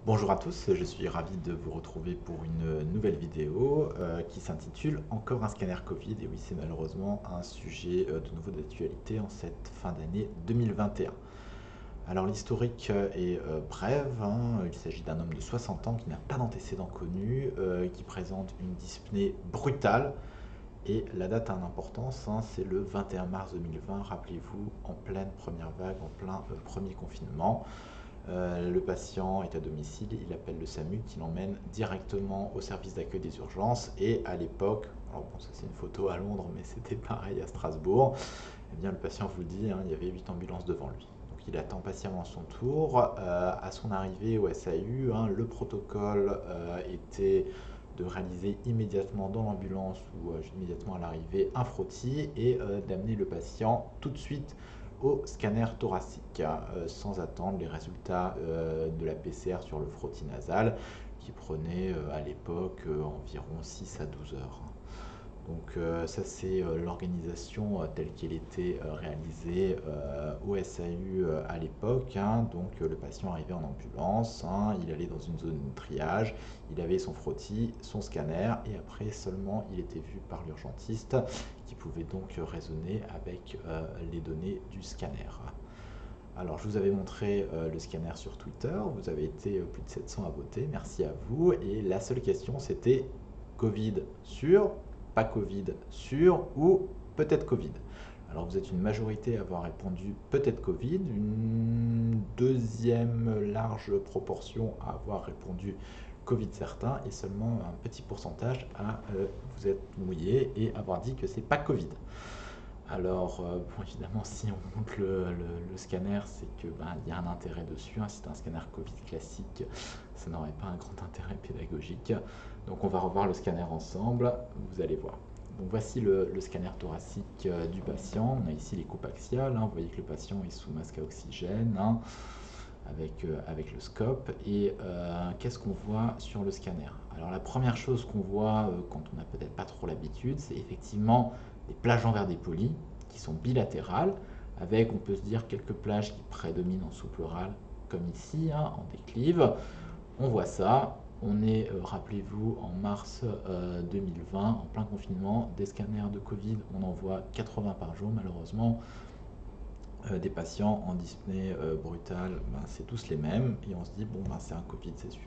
Bonjour à tous, je suis ravi de vous retrouver pour une nouvelle vidéo qui s'intitule Encore un scanner Covid. Et oui, c'est malheureusement un sujet de nouveau d'actualité en cette fin d'année 2021. Alors l'historique est brève, hein. Il s'agit d'un homme de 60 ans qui n'a pas d'antécédents connus, qui présente une dyspnée brutale. Et la date a une importance, hein, c'est le 21 mars 2020, rappelez-vous, en pleine première vague, en plein premier confinement. Le patient est à domicile, il appelle le SAMU qui l'emmène directement au service d'accueil des urgences. Et à l'époque, alors bon, ça c'est une photo à Londres, mais c'était pareil à Strasbourg, eh bien le patient vous le dit, hein, il y avait 8 ambulances devant lui. Donc il attend patiemment son tour. À son arrivée au SAU, hein, le protocole était de réaliser immédiatement dans l'ambulance ou immédiatement à l'arrivée un frottis et d'amener le patient tout de suite au scanner thoracique, sans attendre les résultats de la PCR sur le frottis nasal qui prenait à l'époque environ 6 à 12 heures. Donc ça c'est l'organisation telle qu'elle était réalisée au SAU à l'époque, hein. Donc le patient arrivait en ambulance, hein, il allait dans une zone de triage, il avait son frottis, son scanner et après seulement il était vu par l'urgentiste qui pouvait donc raisonner avec les données du scanner. Alors, je vous avais montré le scanner sur Twitter, vous avez été plus de 700 à voter, merci à vous. Et la seule question, c'était Covid sûr, pas Covid sûr ou peut-être Covid. Alors, vous êtes une majorité à avoir répondu peut-être Covid, une deuxième large proportion à avoir répondu Covid certain, et seulement un petit pourcentage à vous être mouillé et avoir dit que c'est pas Covid. Alors, bon, évidemment, si on monte le scanner, c'est que ben, il y a un intérêt dessus, hein. Si c'est un scanner Covid classique, ça n'aurait pas un grand intérêt pédagogique. Donc, on va revoir le scanner ensemble, vous allez voir. Donc, voici le scanner thoracique du patient. On a ici les coupes axiales, hein. Vous voyez que le patient est sous masque à oxygène, hein, avec le scope. Et qu'est-ce qu'on voit sur le scanner? Alors, la première chose qu'on voit quand on n'a peut-être pas trop l'habitude, c'est effectivement des plages en verre dépoli qui sont bilatérales, avec, on peut se dire, quelques plages qui prédominent en sous-pleural, comme ici, hein, en déclive. On voit ça. On est, rappelez-vous, en mars 2020, en plein confinement, des scanners de Covid, on en voit 80 par jour, malheureusement. Des patients en dyspnée brutale, ben, c'est tous les mêmes, et on se dit, bon, ben, c'est un Covid, c'est sûr.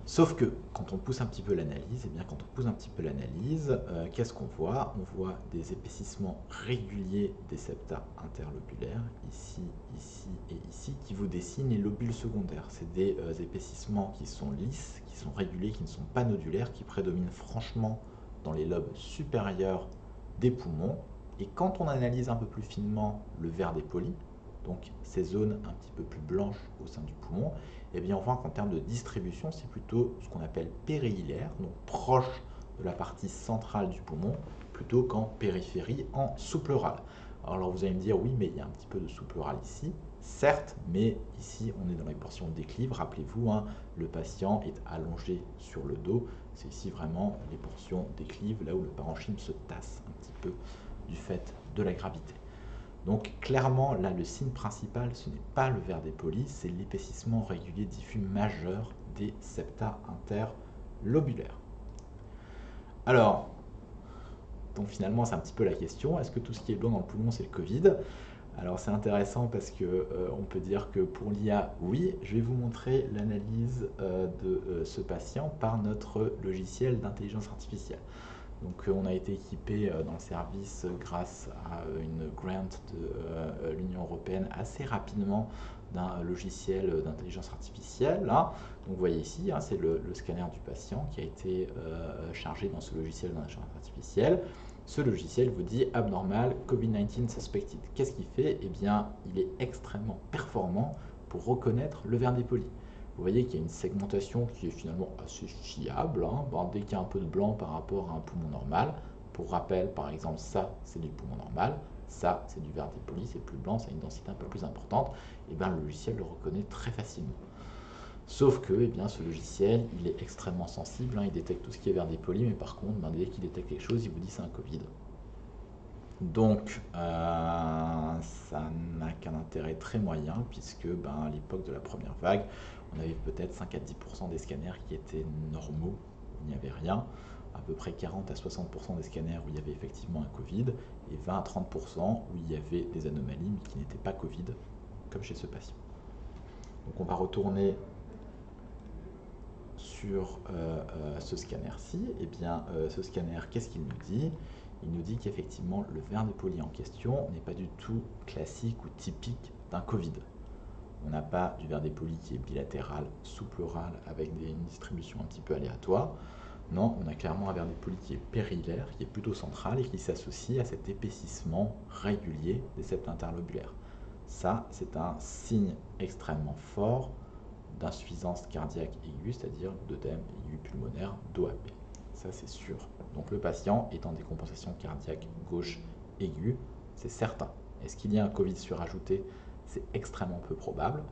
Sauf que quand on pousse un petit peu l'analyse, et bien quand on pousse un petit peu l'analyse, qu'est-ce qu'on voit? On voit des épaississements réguliers des septa interlobulaires, ici, ici et ici, qui vous dessinent les lobules secondaires. C'est des épaississements qui sont lisses, qui sont réguliers, qui ne sont pas nodulaires, qui prédominent franchement dans les lobes supérieurs des poumons. Et quand on analyse un peu plus finement le verre dépoli, donc ces zones un petit peu plus blanches au sein du poumon, eh bien on voit qu'en termes de distribution, c'est plutôt ce qu'on appelle périhilaire, donc proche de la partie centrale du poumon, plutôt qu'en périphérie, en sous-pleural. Alors vous allez me dire, oui, mais il y a un petit peu de sous-pleural ici, certes, mais ici on est dans les portions déclives. Rappelez-vous, hein, le patient est allongé sur le dos, c'est ici vraiment les portions déclives, là où le parenchyme se tasse un petit peu du fait de la gravité. Donc clairement, là, le signe principal, ce n'est pas le verre dépoli, c'est l'épaississement régulier diffus majeur des septa interlobulaires. Alors, donc finalement, c'est un petit peu la question, est-ce que tout ce qui est blanc dans le poumon, c'est le Covid? Alors c'est intéressant parce que on peut dire que pour l'IA, oui, je vais vous montrer l'analyse de ce patient par notre logiciel d'intelligence artificielle. Donc on a été équipé dans le service grâce à une grant de l'Union européenne assez rapidement d'un logiciel d'intelligence artificielle. Là. Donc vous voyez ici, hein, c'est le scanner du patient qui a été chargé dans ce logiciel d'intelligence artificielle. Ce logiciel vous dit abnormal COVID-19 suspected. Qu'est-ce qu'il fait? Eh bien, il est extrêmement performant pour reconnaître le verre dépoli. Vous voyez qu'il y a une segmentation qui est finalement assez fiable, hein. Bon, dès qu'il y a un peu de blanc par rapport à un poumon normal, pour rappel, par exemple, ça c'est du poumon normal, ça c'est du verre dépoli, c'est plus blanc, ça a une densité un peu plus importante, et bien le logiciel le reconnaît très facilement. Sauf que eh bien, ce logiciel, il est extrêmement sensible, hein, il détecte tout ce qui est verre dépoli, mais par contre, ben, dès qu'il détecte quelque chose, il vous dit c'est un Covid. Donc, ça n'a qu'un intérêt très moyen, puisque ben, à l'époque de la première vague, on avait peut-être 5 à 10% des scanners qui étaient normaux, où il n'y avait rien, à peu près 40 à 60% des scanners où il y avait effectivement un Covid, et 20 à 30% où il y avait des anomalies mais qui n'étaient pas Covid, comme chez ce patient. Donc on va retourner sur ce scanner-ci. Et bien ce scanner, qu'est-ce qu'il nous dit? Il nous dit qu'effectivement le verre dépoli en question n'est pas du tout classique ou typique d'un Covid. On n'a pas du verre dépoli qui est bilatéral, sous-pleural, avec une distribution un petit peu aléatoire. Non, on a clairement un verre dépoli qui est périhilaire, qui est plutôt central et qui s'associe à cet épaississement régulier des septes interlobulaires. Ça, c'est un signe extrêmement fort d'insuffisance cardiaque aiguë, c'est-à-dire d'œdème aigu pulmonaire, d'OAP. Ça, c'est sûr. Donc le patient est en décompensation cardiaque gauche aiguë, c'est certain. Est-ce qu'il y a un Covid surajouté? C'est extrêmement peu probable.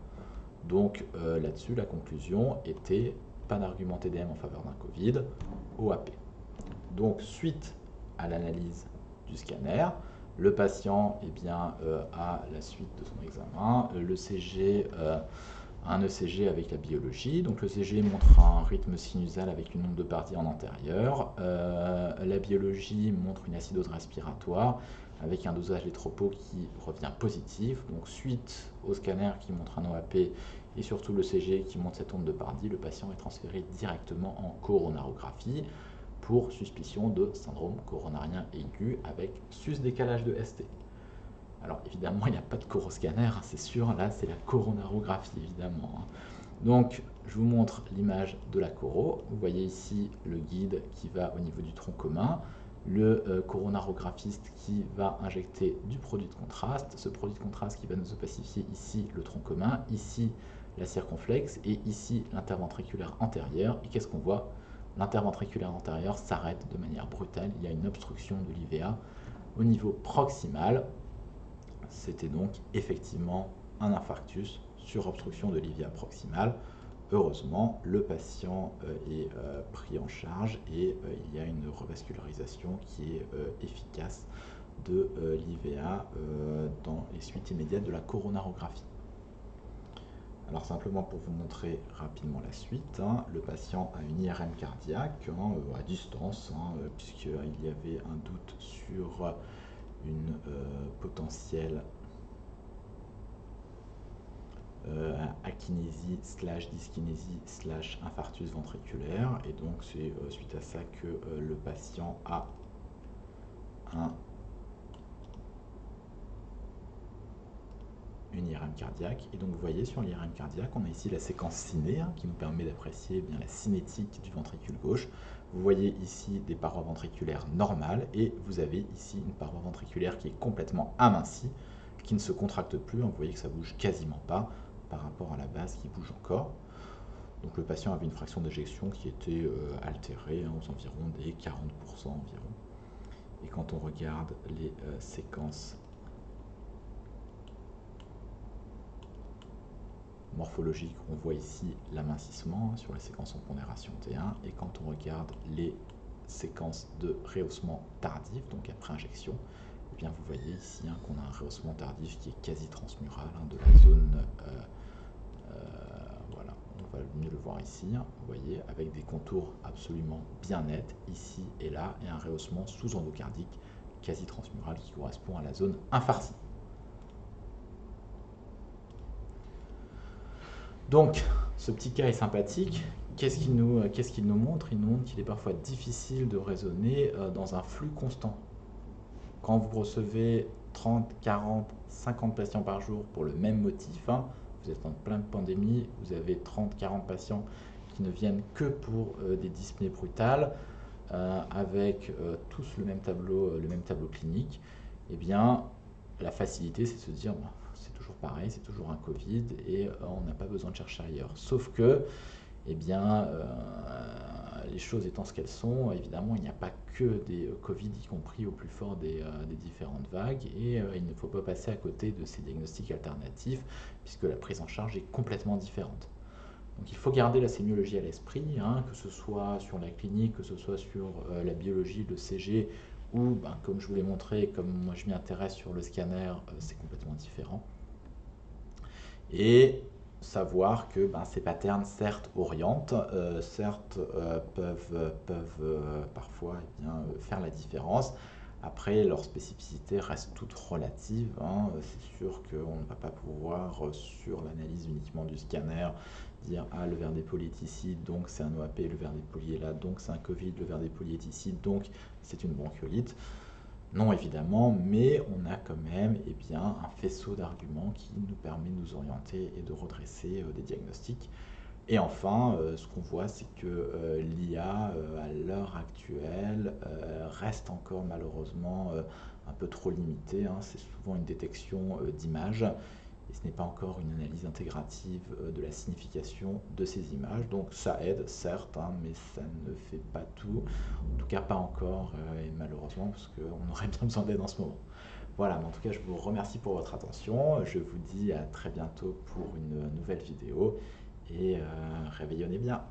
Donc là-dessus, la conclusion était pas d'argument TDM en faveur d'un Covid, OAP. Donc suite à l'analyse du scanner, le patient a la suite de son examen, le CG, un ECG avec la biologie. Donc le CG montre un rythme sinusal avec une onde de Bardi en antérieur. La biologie montre une acidose respiratoire avec un dosage des tropos qui revient positif. Donc suite au scanner qui montre un OAP et surtout le CG qui montre cette onde de Bardi, le patient est transféré directement en coronarographie pour suspicion de syndrome coronarien aigu avec sus-décalage de ST. Alors évidemment, il n'y a pas de coroscanner, c'est sûr, là c'est la coronarographie évidemment. Donc je vous montre l'image de la coro. Vous voyez ici le guide qui va au niveau du tronc commun, le coronarographiste qui va injecter du produit de contraste, ce produit de contraste qui va nous opacifier ici le tronc commun, ici la circonflexe et ici l'interventriculaire antérieure. Et qu'est-ce qu'on voit? L'interventriculaire antérieure s'arrête de manière brutale, il y a une obstruction de l'IVA au niveau proximal. C'était donc effectivement un infarctus sur obstruction de l'IVA proximale. Heureusement, le patient est pris en charge et il y a une revascularisation qui est efficace de l'IVA dans les suites immédiates de la coronarographie. Alors simplement pour vous montrer rapidement la suite, le patient a une IRM cardiaque à distance, puisqu'il y avait un doute sur une potentielle akinésie / dyskinésie / infarctus ventriculaire, et donc c'est suite à ça que le patient a une IRM cardiaque. Et donc vous voyez sur l'IRM cardiaque, on a ici la séquence ciné qui nous permet d'apprécier la cinétique du ventricule gauche. Vous voyez ici des parois ventriculaires normales et vous avez ici une paroi ventriculaire qui est complètement amincie, qui ne se contracte plus. Vous voyez que ça bouge quasiment pas par rapport à la base qui bouge encore. Donc le patient avait une fraction d'éjection qui était altérée aux environs des 40% environ. Et quand on regarde les séquences morphologiques, on voit ici l'amincissement sur les séquences en pondération T1. Et quand on regarde les séquences de rehaussement tardif, donc après injection, eh bien vous voyez ici qu'on a un rehaussement tardif qui est quasi transmural de la zone, voilà, on va mieux le voir ici, vous voyez, avec des contours absolument bien nets, ici et là, et un rehaussement sous-endocardique quasi transmural qui correspond à la zone infarcie. Donc, ce petit cas est sympathique. Qu'est-ce qu'il nous montre? Il nous montre qu'il est parfois difficile de raisonner dans un flux constant. Quand vous recevez 30, 40, 50 patients par jour pour le même motif, vous êtes en pleine pandémie, vous avez 30, 40 patients qui ne viennent que pour des dyspnées brutales, avec tous le même tableau clinique, eh bien, la facilité, c'est de se dire, c'est toujours pareil, c'est toujours un Covid et on n'a pas besoin de chercher ailleurs. Sauf que, eh bien, les choses étant ce qu'elles sont, évidemment, il n'y a pas que des Covid, y compris au plus fort des différentes vagues, et il ne faut pas passer à côté de ces diagnostics alternatifs, puisque la prise en charge est complètement différente. Donc il faut garder la sémiologie à l'esprit, que ce soit sur la clinique, que ce soit sur la biologie, le CG, ou comme je vous l'ai montré, comme moi je m'y intéresse sur le scanner, c'est complètement différent. Et savoir que ces patterns, certes, orientent, certes, peuvent parfois faire la différence. Après, leur spécificité reste toute relative, hein. C'est sûr qu'on ne va pas pouvoir, sur l'analyse uniquement du scanner, dire ah, le verre dépoli est ici, donc c'est un OAP, le verre dépoli est là, donc c'est un Covid, le verre dépoli est ici, donc c'est une bronchiolite. Non, évidemment, mais on a quand même un faisceau d'arguments qui nous permet de nous orienter et de redresser des diagnostics. Et enfin, ce qu'on voit, c'est que l'IA, à l'heure actuelle, reste encore malheureusement un peu trop limitée, hein. C'est souvent une détection d'images et ce n'est pas encore une analyse intégrative de la signification de ces images. Donc ça aide, certes, hein, mais ça ne fait pas tout. En tout cas, pas encore, et malheureusement, parce qu'on aurait bien besoin d'aide en ce moment. Voilà, mais en tout cas, je vous remercie pour votre attention. Je vous dis à très bientôt pour une nouvelle vidéo et réveillonnez bien.